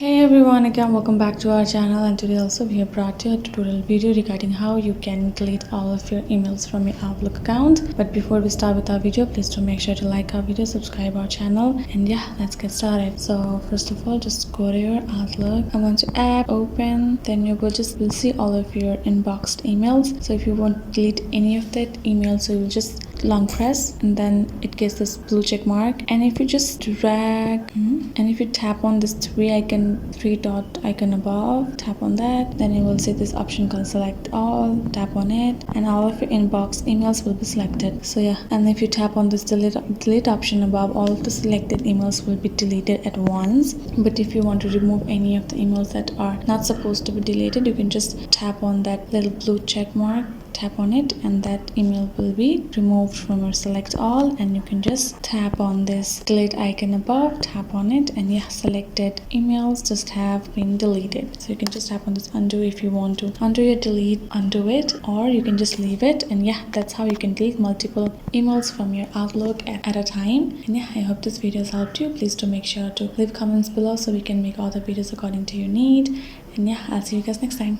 Hey everyone, again welcome back to our channel, and today also we have brought you a tutorial video regarding how you can delete all of your emails from your Outlook account. But before we start with our video, please do make sure to like our video, subscribe our channel, and yeah, let's get started. So first of all, just go to your Outlook. I want to app, open, then you will see all of your inboxed emails. So if you want to delete any of that email, so you'll just long press and then it gets this blue check mark, and if you just drag and if you tap on this three dot icon above, tap on that, then you will see this option called select all. Tap on it and all of your inbox emails will be selected. So yeah, and if you tap on this delete option above, all of the selected emails will be deleted at once. But if you want to remove any of the emails that are not supposed to be deleted, you can just tap on that little blue check mark, tap on it, and that email will be removed from your select all, and you can just tap on this delete icon above, tap on it, and yeah, selected emails just have been deleted. So you can just tap on this undo if you want to undo your delete, undo it, or you can just leave it. And yeah, that's how you can delete multiple emails from your Outlook at a time. And yeah, I hope this video has helped you. Please do make sure to leave comments below so we can make other videos according to your need. And yeah, I'll see you guys next time.